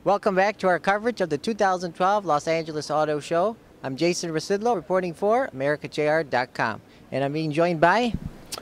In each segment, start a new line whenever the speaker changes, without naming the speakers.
Welcome back to our coverage of the 2012 Los Angeles Auto Show. I'm Jason Rzucidlo reporting for AmericaJR.com, and I'm being joined by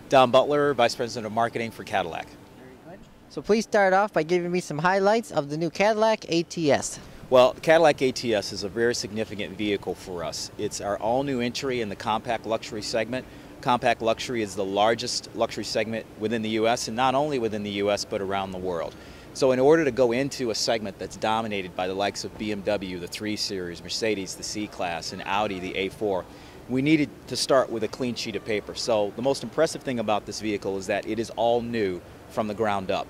Don Butler, Vice President of Marketing for Cadillac.
Very good. So please start off by giving me some highlights of the new Cadillac ATS.
Well, the Cadillac ATS is a very significant vehicle for us. It's our all-new entry in the compact luxury segment. Compact luxury is the largest luxury segment within the U.S., and not only within the U.S., but around the world. So in order to go into a segment that's dominated by the likes of BMW, the 3 Series, Mercedes, the C-Class, and Audi, the A4, we needed to start with a clean sheet of paper. So the most impressive thing about this vehicle is that it is all new from the ground up.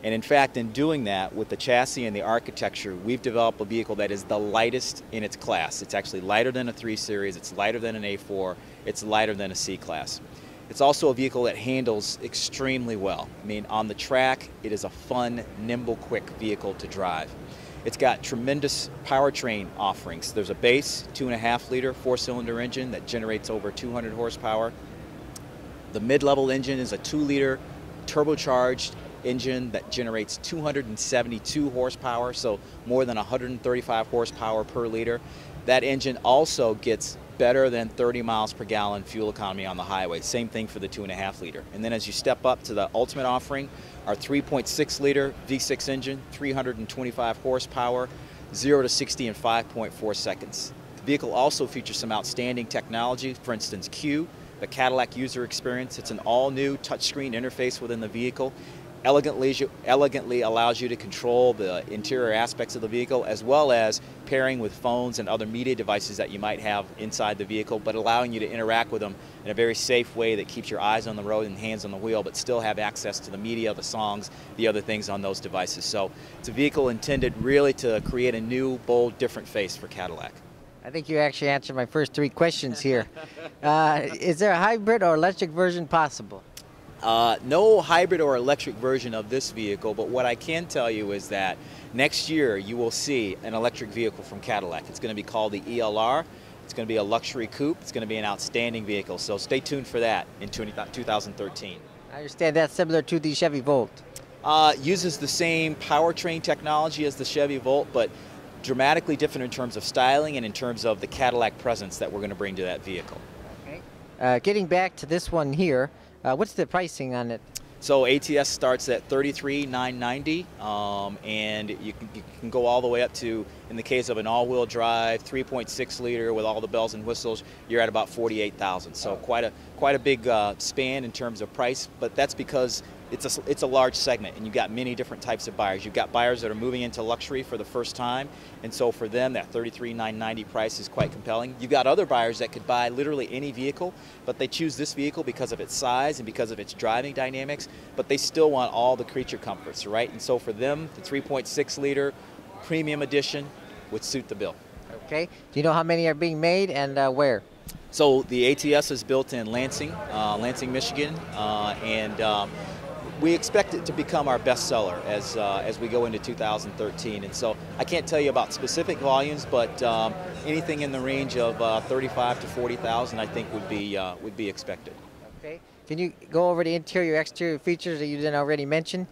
And in fact, in doing that, with the chassis and the architecture, we've developed a vehicle that is the lightest in its class. It's actually lighter than a 3 Series, it's lighter than an A4, it's lighter than a C-Class. It's also a vehicle that handles extremely well. I mean, on the track, it is a fun, nimble, quick vehicle to drive. It's got tremendous powertrain offerings. There's a base 2.5-liter 4-cylinder engine that generates over 200 horsepower. The mid-level engine is a 2-liter turbocharged engine that generates 272 horsepower, so more than 135 horsepower per liter. That engine also gets better than 30 miles per gallon fuel economy on the highway. Same thing for the 2.5-liter. And then as you step up to the ultimate offering, our 3.6-liter V6 engine, 325 horsepower, 0 to 60 in 5.4 seconds. The vehicle also features some outstanding technology, for instance, Q, the Cadillac user experience. It's an all-new touchscreen interface within the vehicle. Elegantly allows you to control the interior aspects of the vehicle, as well as pairing with phones and other media devices that you might have inside the vehicle, but allowing you to interact with them in a very safe way that keeps your eyes on the road and hands on the wheel, but still have access to the media, the songs, the other things on those devices. So it's a vehicle intended really to create a new, bold, different face for Cadillac.
I think you actually answered my first 3 questions here. Is there a hybrid or electric version possible?
No hybrid or electric version of this vehicle, but what I can tell you is that next year you will see an electric vehicle from Cadillac. It's going to be called the ELR. It's going to be a luxury coupe. It's going to be an outstanding vehicle, so stay tuned for that in 2013.
I understand that's similar to the Chevy Volt.
Uses the same powertrain technology as the Chevy Volt, but dramatically different in terms of styling and in terms of the Cadillac presence that we're going to bring to that vehicle.
Okay. Getting back to this one here, what's the pricing on it?
So ATS starts at $33,990, and you can go all the way up to, in the case of an all-wheel drive 3.6-liter with all the bells and whistles, you're at about $48,000. So quite a big span in terms of price, but that's because it's a large segment, and you've got many different types of buyers. You've got buyers that are moving into luxury for the first time, and so for them that $33,990 price is quite compelling. You've got other buyers that could buy literally any vehicle, but they choose this vehicle because of its size and because of its driving dynamics, but they still want all the creature comforts, right? And so for them, the 3.6-liter premium edition would suit the bill.
Okay. Do you know how many are being made and where?
So the ATS is built in Lansing, Michigan, and we expect it to become our best seller as we go into 2013. And so I can't tell you about specific volumes, but anything in the range of 35 to 40,000, I think would be expected.
Okay. Can you go over the interior, exterior features that you didn't already mention?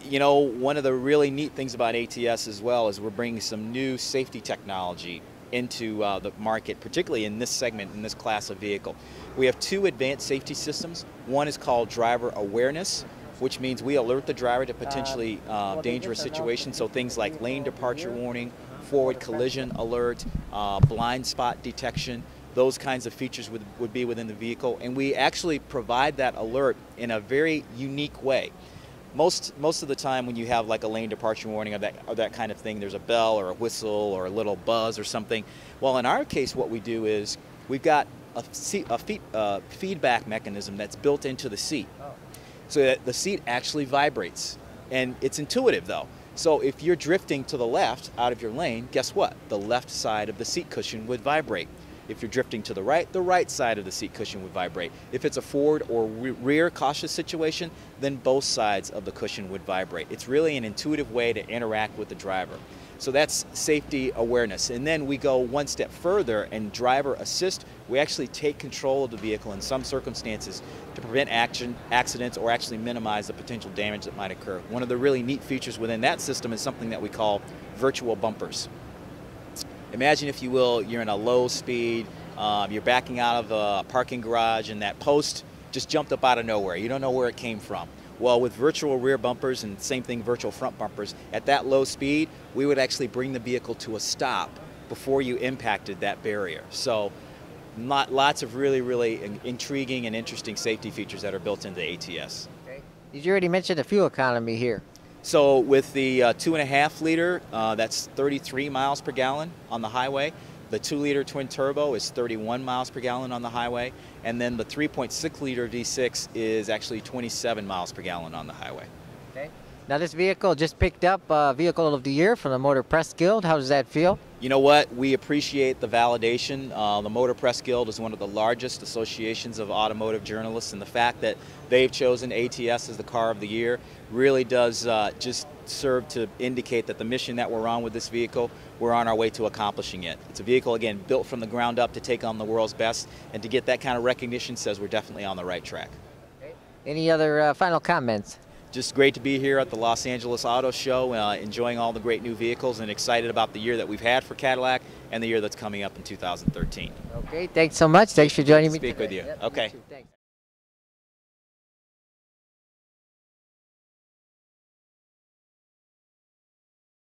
You know, one of the really neat things about ATS as well is we're bringing some new safety technology into the market, particularly in this segment, in this class of vehicle. We have 2 advanced safety systems. One is called driver awareness, which means we alert the driver to potentially dangerous situations, so things like lane departure warning, forward collision alert, blind spot detection. Those kinds of features would be within the vehicle, and we actually provide that alert in a very unique way. Most of the time when you have like a lane departure warning or that kind of thing, there's a bell or a whistle or a little buzz or something. Well, in our case, what we do is we've got a feedback mechanism that's built into the seat, so that the seat actually vibrates, and it's intuitive though. So if you're drifting to the left out of your lane, guess what? The left side of the seat cushion would vibrate. If you're drifting to the right side of the seat cushion would vibrate. If it's a forward or rear cautious situation, then both sides of the cushion would vibrate. It's really an intuitive way to interact with the driver. So that's safety awareness. And then we go one step further, and driver assist, we actually take control of the vehicle in some circumstances to prevent accidents or actually minimize the potential damage that might occur. One of the really neat features within that system is something that we call virtual bumpers. Imagine, if you will, you're in a low speed, you're backing out of a parking garage, and that post just jumped up out of nowhere. You don't know where it came from. Well, with virtual rear bumpers, and same thing, virtual front bumpers, at that low speed, we would actually bring the vehicle to a stop before you impacted that barrier. So lots of really intriguing and interesting safety features that are built into ATS.
Okay. You already mentioned the fuel economy here.
So with the 2.5 liter, that's 33 miles per gallon on the highway. The 2-liter twin turbo is 31 miles per gallon on the highway, and then the 3.6 liter V6 is actually 27 miles per gallon on the highway.
Okay. Now this vehicle just picked up Vehicle of the Year from the Motor Press Guild. How does that feel?
You know what? We appreciate the validation. The Motor Press Guild is one of the largest associations of automotive journalists, and the fact that they've chosen ATS as the car of the year really does just serve to indicate that the mission that we're on with this vehicle, we're on our way to accomplishing it. It's a vehicle, again, built from the ground up to take on the world's best, and to get that kind of recognition says we're definitely on the right track.
Okay. Any other final comments?
Just great to be here at the Los Angeles Auto Show, enjoying all the great new vehicles, and excited about the year that we've had for Cadillac and the year that's coming up in 2013.
Okay, thanks so much. Thanks for joining me
Speak
today.
with you.
Yep,
Okay.
you too. Thanks.